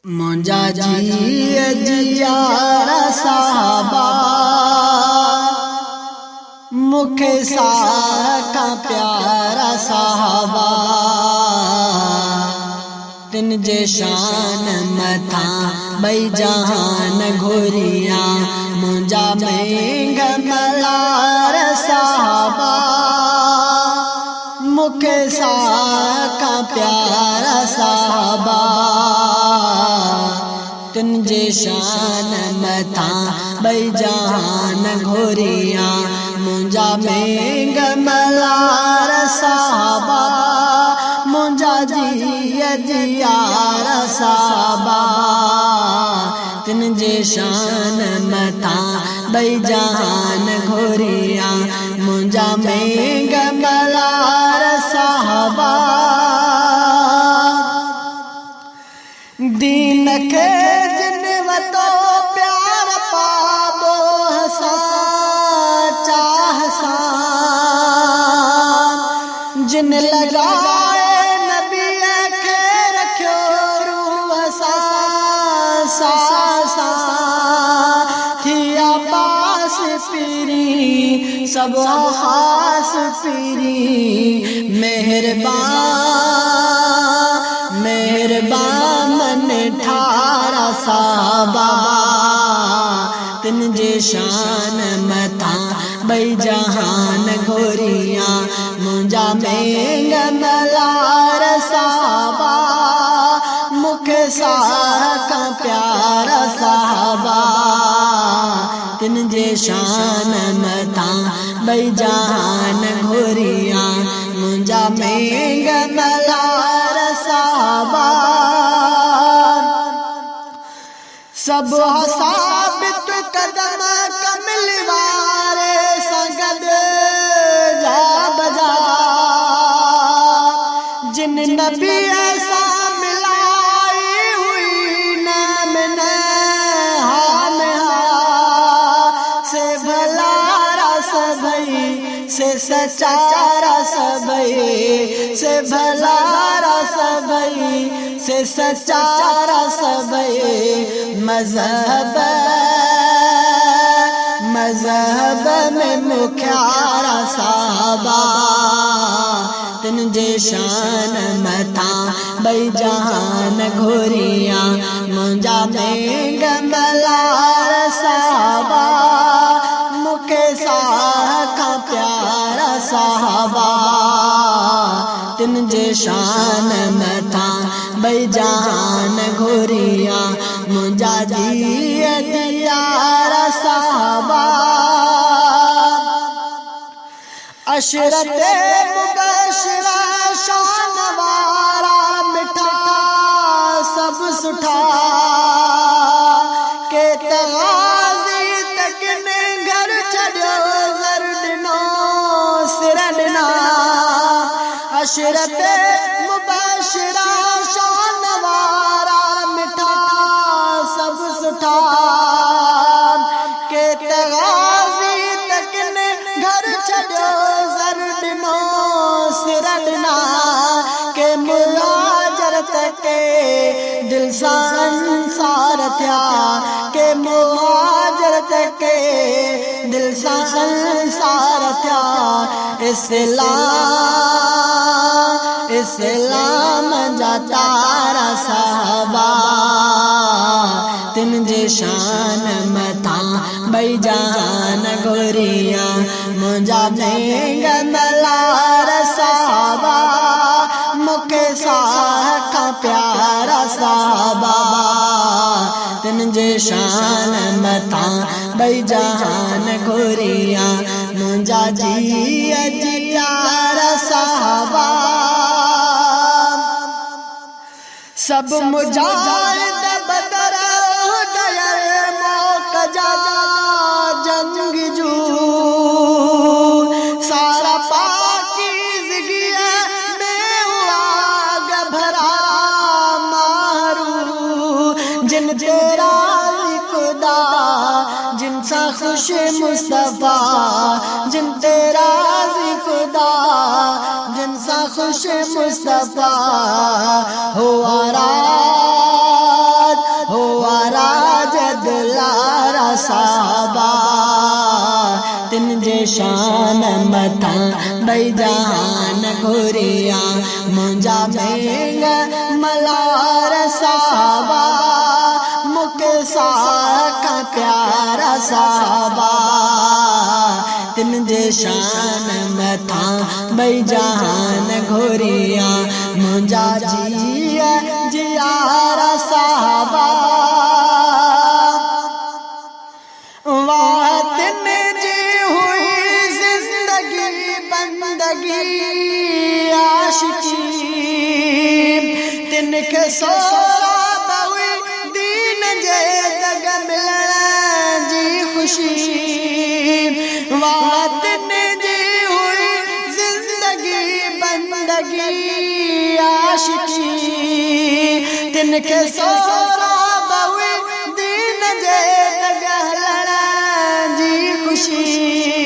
मुंजा जी जियारा साहबा मुखे साका प्यारा साहबा तिन जे शान मथा बई जहान घोरिया मुंजा में गमलार साहबा मुखे साका प्यारा साहबा तिन जे शान मथा बई जहान घोरिया मुंजा में गमलार साहबा मुंजा जी जियार साहबा तिन जे शान मथा बई जहान घोरिया मुंजा में गमलार साहबा दीन के जिन वतो प्यार पाबो हसा चाह सा जिन लगाए नबी के रखो रूह सा सा सा थिया पास पीरी सब खास पीरी मेहरबान मेहरबान मन ठारा साहबा तिन जे शान मथा बई जहान घोरिया मुंजा में गमलार साहबा मुखे साका प्यारा साहबा तिन जे शान मथा बई जहान घोरिया मुंजा में गमलार साहबा सब साबित कदम कमलवारे संगद जा बजा जिन नबी ऐसा मिलाई हुई नाम हाम से भलारा सबई से सचारा सबई से भलारा सबई से सचारा सबई मजहब मजहब में मुख्यारा साहबा तिन जे शान मथा बई जहान घोरिया मुंजा में गमलार साहबा मुखे साका प्यारा साहबा तिन जे शान मथा बई जहान घोरिया मुंजा जी जियारा साहबा अशरत मुबशरा शान वारा मिठा सब सुठा के तगाज़ी तक ने घर छड़ियो ज़र दिनो सिर दिना अशरत मुबशरा शान वारा मिठा सब सुठा के तगाज़ी तक ने घर छड़ियो ज़र दिनो सिर दिना के मुहाजरत के दिल संसार थिया के मुहाजरत के दिल संसार थिया इस्लाम जा तारा साहबा तिन जे शान मथा बई जहान घोरिया मुंजा में गमलार साहबा मुखे साका प्यारा साहबा तिन जे शान मथा बई जहान घोरिया मुंजा जी जियारा साहबा सब मुजाहिद बदर गए मौकजा जंग जू सारा पाकीज़गी में हुआ घबरा मारू जिन तेरा खुदा जिन सा खुश मुस्तफा जिन तेरा खुदा जिन सा खुश मुस्तफा हो आराज शान मथा भई जहान घुरिया मुंजा बेंग मलार साहबा मुके साका प्यारा साहबा तिन जे शान मथा भई जहान घुरिया मुंजा जिया जियारा साहबा वाह तिन जी हुई जिंदगी बंदगी आशिकी तिन के सोरा बहुई दीन जे जग मिलण जी खुशी वाह तिन जी हुई जिंदगी बंदगी आशिकी तिन के सोरा बहुई दीन जे जग मिलण जी खुशी